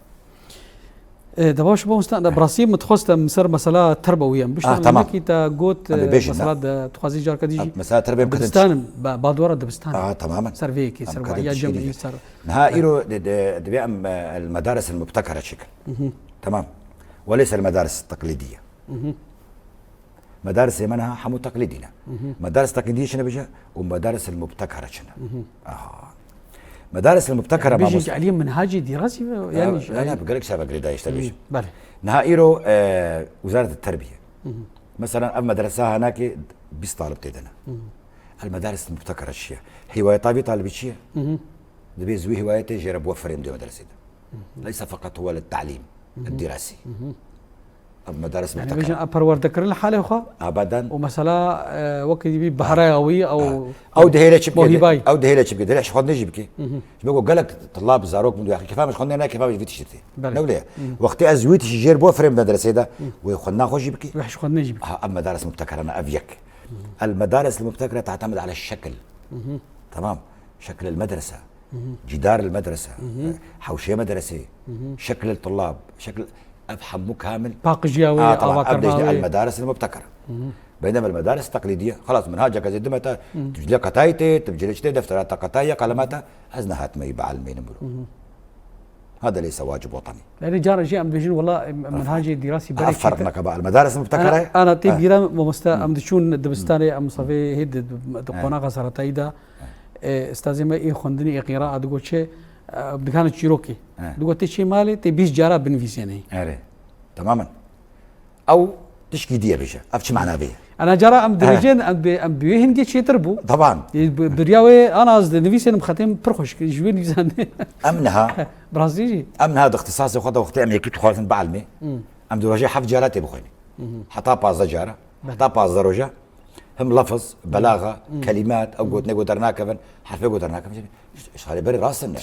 دباش بوستان براسيم متخصص مسر مساله تربويه مش لكن تا قوت مساله تخازي جار كديجي مساله تربيه دبستان بادوره دبستان تماما سيرفيكي سيرفيا جمعي سر نهائيرو دبي المدارس المبتكره شكل تمام وليس المدارس التقليديه مدارس منها حمو تقليدنا مدارس تقليديه شنو بيجا ومدارس المبتكره شنو مدارس المبتكره ما بيجي عليهم منهاجي دراسي يعني انا بقول لك سابق لي دايش تبيش بله نهائيرو وزاره التربيه مثلا المدرسه هناك بيس طالب تيدنا المدارس المبتكره الشيء هوايه طالب الشيء دبي زوي هوايته جرب وفر دي مدرسه ليس فقط هو للتعليم الدراسي مدارس يعني بيجي ابر ذكر الحاله خا ابدا ومثلا وقت يبي بحراوي او دهيله شبكه او دهيله شبكه دهيله شخون نجيبك بيقول قالك طلاب زاروك من اخي كيفاش خلنا هناك كيفاش في تشتي نولي وقت ازويت جير بو فريم مدرسه ده ويخلنا خو جيبك وحش خلنا نجيبك المدارس مبتكره انا افيك المدارس المبتكره تعتمد على الشكل تمام شكل المدرسه جدار المدرسه حوشيه مدرسه شكل الطلاب شكل افهم كامل باقي جياوي طبعا المدارس المبتكره بينما المدارس التقليديه خلاص منهاجك زي دمتا تجي قتايتي تجي لك دفترات قتايه قلماتها ازنهات ما يبعلمين هذا ليس واجب وطني يعني جار شيء ام بيجين والله منهاج دراسي بري فرقنا كبا المدارس المبتكره انا تيجي ممستا ام دشون دبستاني ام صفي هيد دقونا غسرتايدا استاذ ما خوندني قراءه دغوتشي بكانت شيروكي دغوتي شي مالي تي 20 جاره بنفيسيني اري تماما او تشكي دي بيجا افش معناها بيه انا جرى ام درجين ام بيهن دي شي تربو طبعا برياوي انا قصدي نفيسين مختم برخش جوين ميزان امنها برازيلي امن هذا اختصاصي وخذ وقت امني كنت خالص بعلمي ام دوجي حف جاراتي بخويني حتى باز جاره حتى باز دروجه هم لفظ بلاغه كلمات او قلت نقدر كمان حرف قدر كمان ايش هذا بري راسنا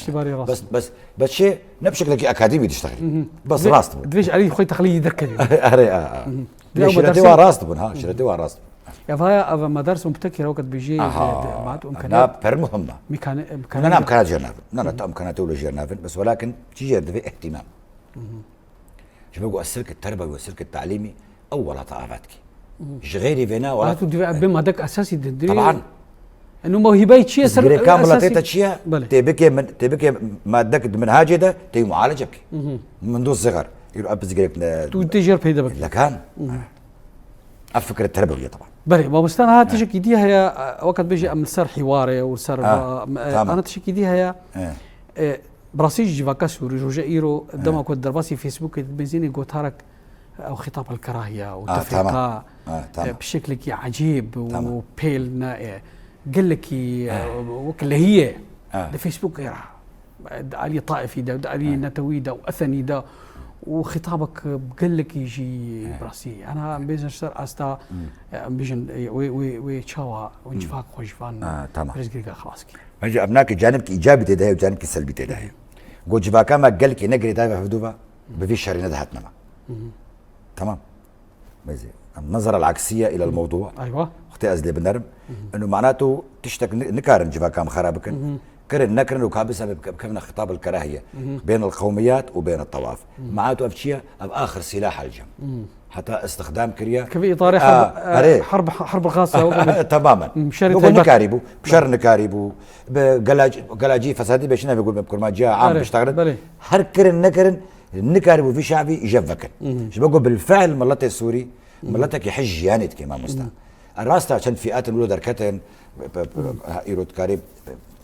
بس شيء نبشكل اكاديمي تشتغل بس راس دفيش علي خوي تخليه يذكر شرتي راس ها شرتي راس يا فيا مدارس مبتكره وقت بيجي معت امكانيات بر مهمه انا امكانيات جرنافن انا امكانيات ولا جرنافن بس ولكن تيجي في اهتمام شو بقول السلك التربوي والسلك التعليمي اول طاقاتك غيري فينا ولا تدفع بما دك اساسي طبعا انه موهبه شيء سر كامله تيتا تبكي مادك من هاجي ده تي معالجك منذ الصغر يبقى بزقلك تجرب هيدا بك لكان الفكره التربويه طبعا. بلي ما بستان ها تشكي ديها يا وقت بيجي أم سر حواري وسر أنا تشكي ديها يا براسيج جيفاكا سوري جوجا إيرو دما كنت درباسي فيسبوك بنزيني قوتارك أو خطاب الكراهية وتفرقة بشكل عجيب وبيل قال لك وكل هي الفيسبوك غيرها علي طائفي ده علي نتوي ده وأثني ده وخطابك قال لك يجي براسي انا بيجن شر استا بيجن وي تشاوا ونجفاك وجفان تمام رزقك خلاص كي ماجي ابناك جانبك ايجابي تداهي وجانبك سلبي تداهي قو جفاكا ما قال لك نقري دايما حدوبه بفي شر ندهتنا تمام ماشي النظره العكسيه الى الموضوع ايوه اختي ازلي بنرم انه معناته تشتك نكارن جفاكا خرابك كرن نكرن وكابسة بكمنا خطاب الكراهية بين القوميات وبين الطوائف معناته أفشية بآخر سلاح الجم حتى استخدام كريا كفي إطار حرب خاصة تماما بقول نكاريبو بشر نكاريبو قلاجي فسادي بيشنا بيقول بكل ما جاء عام بيشتغل هر كرن نكرن نكاريبو في شعبي يجفكن بقول بالفعل ملتي السوري ملتك يحج يانت كما مستا الراستا عشان فئات الولد ركتن إيرود كاريب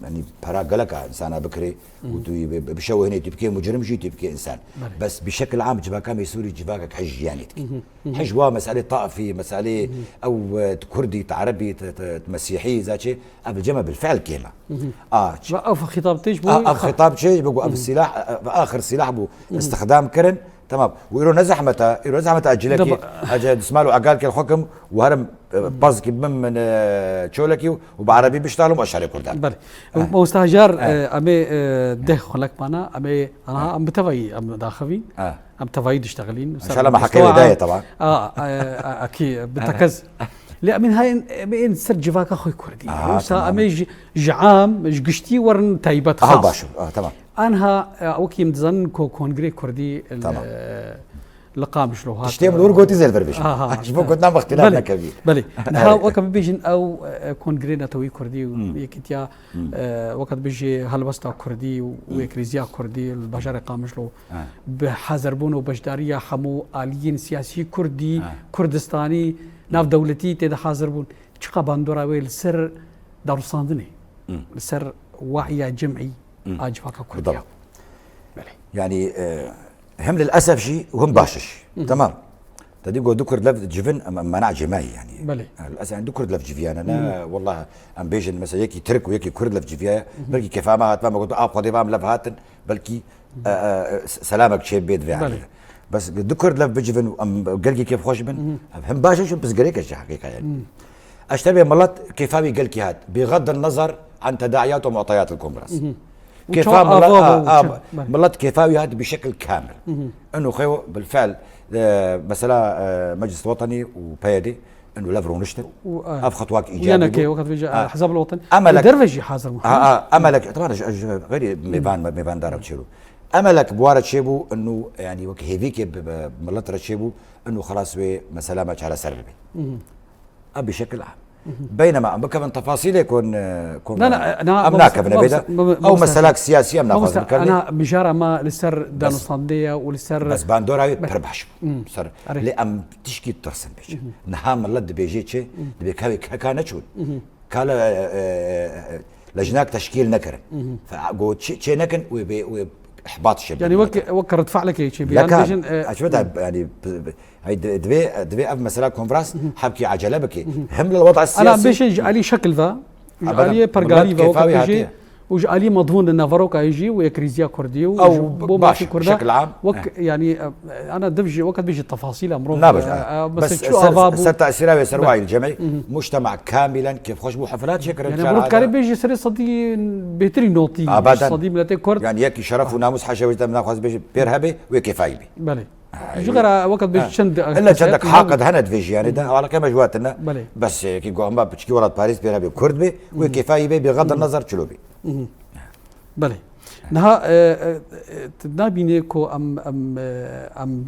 يعني برا قلقة إنسان بكري وتوي بشوه هنا تبكي مجرم جي تبكي إنسان بس بشكل عام جباكا ميسوري جباكك حج يعني حج وا مسألة طائفي مسألة أو كردي عربي مسيحي ذات شيء قبل جمع بالفعل كلمة أو خطاب تيج خطاب شيء بقوا السلاح آخر سلاح بو استخدام كرن تمام ويرو نزح متى أجلكي أجل اسماله أقالك الحكم وهرم بازكي من تشولكي وبعربي بيشتغلوا مؤشر كردان بلي مستهجر أمي دخل لك معنا أمي أنا أم بتفاي أم داخبي أم تفاي تشتغلين إن شاء الله ما حكي بداية طبعا أكيد بتكز لا من هاي أمي سر جفاك أخوي كردي أمي جعام قشتي ورن تايبات خاص باشو تمام أنها وكي متزن كونغري كردي لقام شلوهات تشتي من ورقوتي زي الفربش شوفوا كنا باختلافنا كبير بلي نها وقت بيجن أو كونغري نتوي كردي ويكتيا وقت بيجي هلبستا كردي ويكريزيا كردي البشر قام شلو بحزربون وبجدارية حمو آليين سياسي كردي كردستاني ناف دولتي تدا حزربون تشقى باندورا ويل سر دارستاندني سر وعي جمعي أجفاك كردية يعني هم للأسف شيء وهم باشش تمام تدي قو دكر لف جفن منع جماعي يعني بلي للأسف عند دكر لف جفيان أنا والله أم بيجن مثلا يكي ترك ويكي كرد لف جفيا بلكي كيف ما هات ما قلت قضي بام لف هاتن بلكي سلامك شيء بيد في يعني بس دكر لف بجفن أم قلقي كيف خوش من هم باشش بس قريك الشيء حقيقة يعني أشتبه ملت كيفاوي قلقي هات بغض النظر عن تداعيات ومعطيات الكونغرس ملت كيفاوي هذا بشكل كامل انه خيو بالفعل مثلا مجلس الوطني وبيدي انه لافرو نشتر اف خطوات ايجابيه وقت بيجي حزب الوطني درفجي حاضر املك طبعا غير ميفان دار تشيرو املك بوارد شيبو انه يعني وك هيفيك ملت رشيبو انه خلاص مثلا ما على سربي بشكل عام بينما بكمن تفاصيل يكون لا امناك بنبدا او مسالك سياسيه انا بجاره ما لسر دانوستانديه ولسر بس باندورا بربحش سر لام تشكي ترسم بيش نهام لد بيجيتشي بكاوي كانتشون كالا لجناك تشكيل نكر فقو تشي نكن احباط الشباب يعني وكرت فعلك هيك شيء يعني يعني هي دبي اب مثلا كونفراس حبكي عجله بكي هم للوضع السياسي انا بيش علي شكل ذا علي برغالي وكيجي وجالي مضمون ان فاروكا يجي ويكريزيا كردي او باشا بشكل عام يعني انا دبجي وقت بيجي التفاصيل امره بس سر تاثيرها وسر وعي الجمعي مجتمع كاملا كيف خوش حفلات شكل يعني مرات كاري بيجي سري صدي بهتري نوتي صدي ملتي كرد يعني ياكي شرف وناموس حاجه وجد ناخذ بيجي بيرهبي وكفايبي بلي جغرا وقت بيشند الا شندك حاقد هند فيجي يعني ده على كما جواتنا بس كي قوم بتشكي ورا باريس بيرهبي كرد بي وكفايبي بغض النظر شلوبي بله نها تنابيني كو ام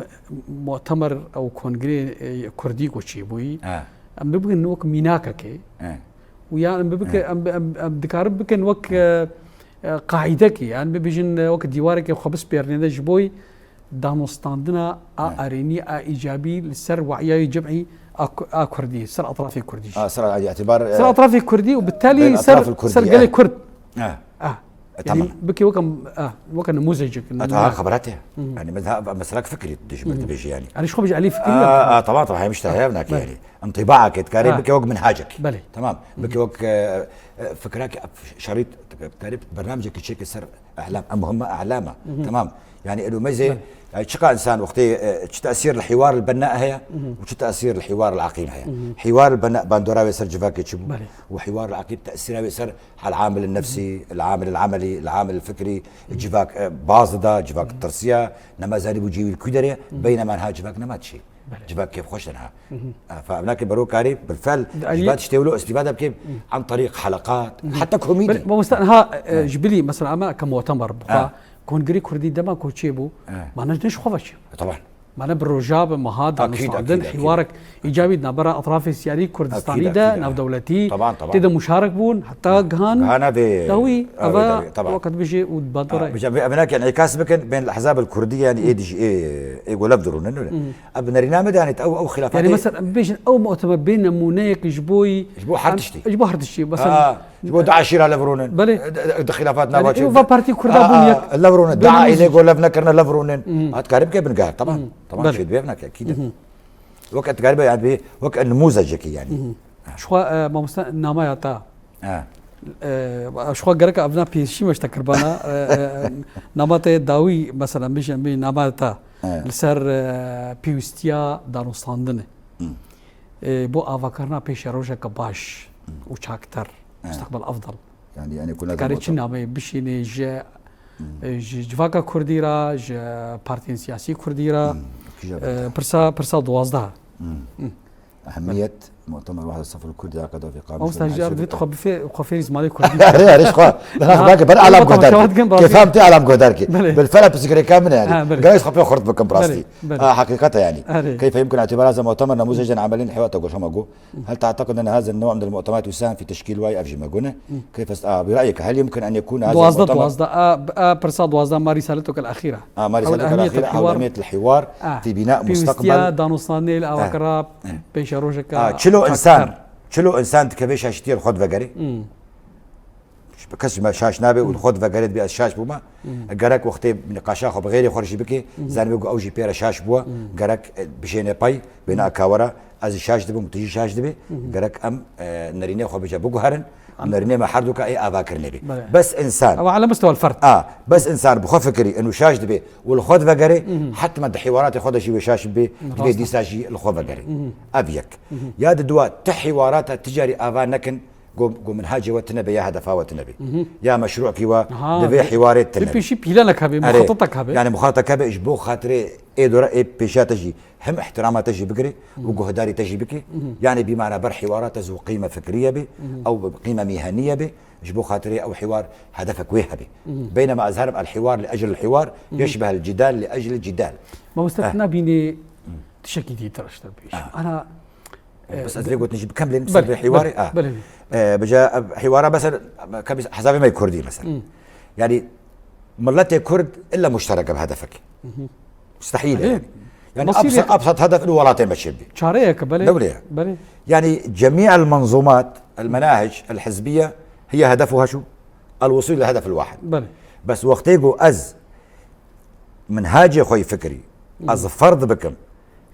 مؤتمر او كونغري كردي كوشي بوي ام ببغي نوك ميناكك ويا ام ببغي ام دكارب بكن وك قاعدك يعني بيجن وك ديوارك خبص بيرنده جبوي دانوستاندنا اريني ايجابي للسر وعي جمعي كردي سر اطرافي كردي سر على اعتبار سر اطرافي كردي وبالتالي سر قال كرد تمام يعني بكي وكان نموذج خبرته يعني مذهب مسلك فكري بيجي يعني انا شو بيجي عليه فكري طبعا هي مش هناك يعني انطباعك تكاري بكي وق منهاجك بلي تمام بكي وق فكرك شريط تعرف برنامجك شيء سر احلام مهمه اعلامه تمام يعني له ميزه شقا انسان وقتي تاثير الحوار البناء هي وتاثير الحوار العقيم هي حوار البناء باندوراوي يسر جفاك يتشبو وحوار العقيم تاثيره يسر على العامل النفسي العامل العملي العامل الفكري جفاك بازدا جفاك الترسيه نما زالي بوجي الكدريه بينما انها جفاك نمات شيء جفاك كيف خوش انها فهناك برو كاري بالفعل جفاك تشتولو استفاده كيف عن طريق حلقات حتى كوميدي ها جبلي مثلا اما كمؤتمر بقى كون غري كردي دما كوتشيبو ما نجنش خوفش طبعا ما بالرجاب ما هذا أكيد حوارك ايجابي نبرا اطراف السياسي كردستاني ده ناف دولتي طبعا تدا مشارك بون حتى غان دوي طبعا وقت بيجي ودبادورا هناك انعكاس بكن بين الاحزاب الكرديه يعني يقول ابدرون ابن يعني او خلافات يعني مثلا بيجي او مؤتمر بين نمونيك جبوي جبو حرتشتي مثلا جبو دعا شيرا لفرونن بلي خلافات نابا يعني بارتي كردا بونيك لفرونن دعا الى يقول لفنا كرنا لفرونن هتقارب كيف بنقار طبعا شيء بيبنك اكيد وقت قريبه يعني وقت نموذجك يعني شو ما مست نما يتا شو قرك ابنا بيشي مش تكربانا نمات داوي مثلا مش نماتا لسر بيوستيا دانوستاندنه بو افكرنا بيش روجك باش وشاكتر مستقبل افضل يعني كنا كاريتشنا بشيني جواكا كرديرا بارتين سياسي كرديرا برسا دوازده أهمية مؤتمر وحدة الصف الكردي عقده في قامة مستهجر فيت خفيريز مالي كردي ليش خا باقي بر علم قدرك كيف فهمت علم قدرك بالفعل بسكري كامل يعني قايس خفي خرط بكم براستي حقيقة يعني كيف يمكن اعتبار هذا المؤتمر نموذجا عمليا حوار تقول شو هل تعتقد ان هذا النوع من المؤتمرات يساهم في تشكيل واي افجي ماجونه كيف برأيك هل يمكن ان يكون هذا المؤتمر برسا دوازده ما رسالتك الأخيرة ما رسالتك الأخيرة أهمية الحوار في بناء مستقبل دانوستاني الأوكرا بيش روجك چلو انسان تكبيش هشتير خود وگری کس ما شاش نابه و خود وگرید بی از شاش بوما گرک وقتی نقاشا خو بغیر خورشی بکی زن بگو اوجی پیر شاش بوا گرک بشینه پای بنا کاورا از شاش دبم تجي شاش دبي گرک ام نرینه خو بجا بگو هرن نرینه ما حردك اي افاكر نبي بس انسان او على مستوى الفرد بس انسان بخو فكري انه شاش دبي والخود وگري حتى ما حوارات خود شي شاش بي دي ساجي الخو وگري ابيك يا دوا تحوارات تجاري افا نكن قو منهاجي وتنبي يا هدفها وتنبي يا مشروع كيوا دبي حوارات تنبي بيشي بيلانك هبي مخططك هبي يعني مخططك هبي اجبو خاطري اي دور اي بيشا تجي هم احترامات تجي بكري وجهداري تجي بكي يعني بمعنى بر حوارات ذو قيمه فكريه بي او قيمه مهنيه بي اجبو خاطري او حوار هدفك ويه بي بينما اظهر الحوار لاجل الحوار يشبه الجدال لاجل الجدال ما مستثنى بيني تشكي دي ترشت بيش انا بس ادري قلت نجيب كاملين بسبب حواري بجا حواره مثلا حسابي ما كردي مثلا يعني ملتي كرد الا مشتركه بهدفك مستحيل يعني ابسط هدف انه ولاتين بتشبي شاريك دوليه يعني جميع المنظومات المناهج الحزبيه هي هدفها شو؟ الوصول للهدف الواحد بس وقت يجو از منهاجي خوي فكري از فرض بكم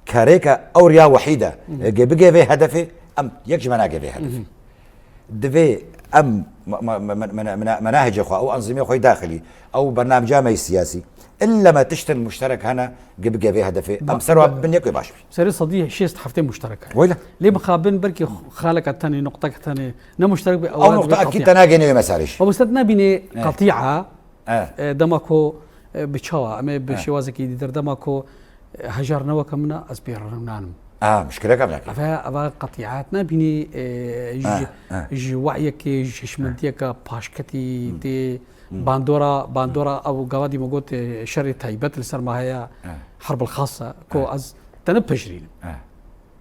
كاريكا اوريا وحيده بقي في هدفي ام يكش مناقي في هدفي دفي ام مناهج اخوة او انظمه اخوة داخلي او برنامج جامعي سياسي الا ما تشتغل مشترك هنا بقي في هدفي ام سروا بنيك باش سري صديق شيء حفتين مشتركه ولا ليه مخابن بركي خالك الثاني نقطه ثانيه مشترك او نقطه اكيد تناقي مساريش ومستدنا بيني قطيعه دمكو بتشوا اما بشوازكي دمكو هجرنا وكمنا أسبيرنا مشكلة كاملة أفا قطيعاتنا بيني وعيك شمنتيك باشكتي دي باندورا أو قوادي موجود شر تايبات لسر ما هي حرب الخاصة كو أز تنبجرين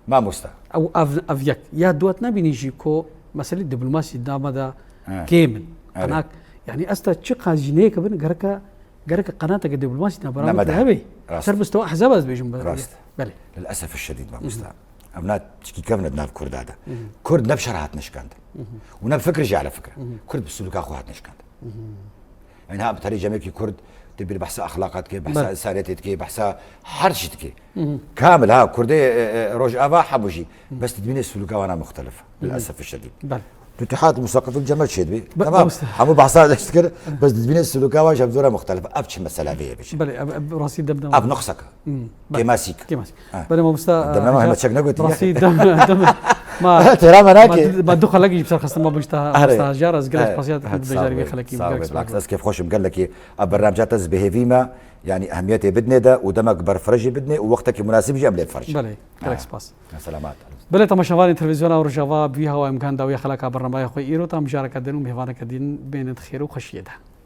ما مستا أو أفيك يا دوتنا بيني جيكو مسألة دبلوماسي دام هذا كامل هناك يعني أستا تشقى جينيك بين جركا قالك قناة قد دبلوماسية برامج نعم، ذهبي راست. سر مستوى أحزاب از بيجون راست. بله للاسف الشديد ما مستعان امنات تشكي كم ندنا كرد هذا كرد نبشر هات نشكاند ونب فكر جي على فكره كرد بالسلوك اخو هات نشكاند يعني ها بتري جميع كرد تبي بحثها اخلاقات كي بحثها انسانيتك كي بحثها حرشت كي كامل ها كردي روج افا حبوجي بس تدبيني السلوك وانا مختلف للاسف الشديد بله الاتحاد المثقف الجمال شدبي تمام حمو بحثها اشتكر بس تدبيني السلوك وانا بزوره مختلفه ابش مساله فيه بش بله راسي دم اب نقصك كماسيك كماسك بله ما مستا دم ما تشكنا قلت راسي دم ما ترى مناكي ما دخل لقي بصراحة خاصة ما بجتها جارز جلس بسيط بجاري خلكي بالعكس كيف خوش مقال لك البرنامجات بهيفيما يعني اهميته بدنا ده ودمك برفرجي بدنا ووقتك مناسب جاب لي فرج بله كلكس باس سلامات بله تماشاوان تلفزيون او رجاوا بيها وامكان داويه خلك برنامج اخوي ايرو تام مشاركه دين ومهوانه كدين بين خير وخشيه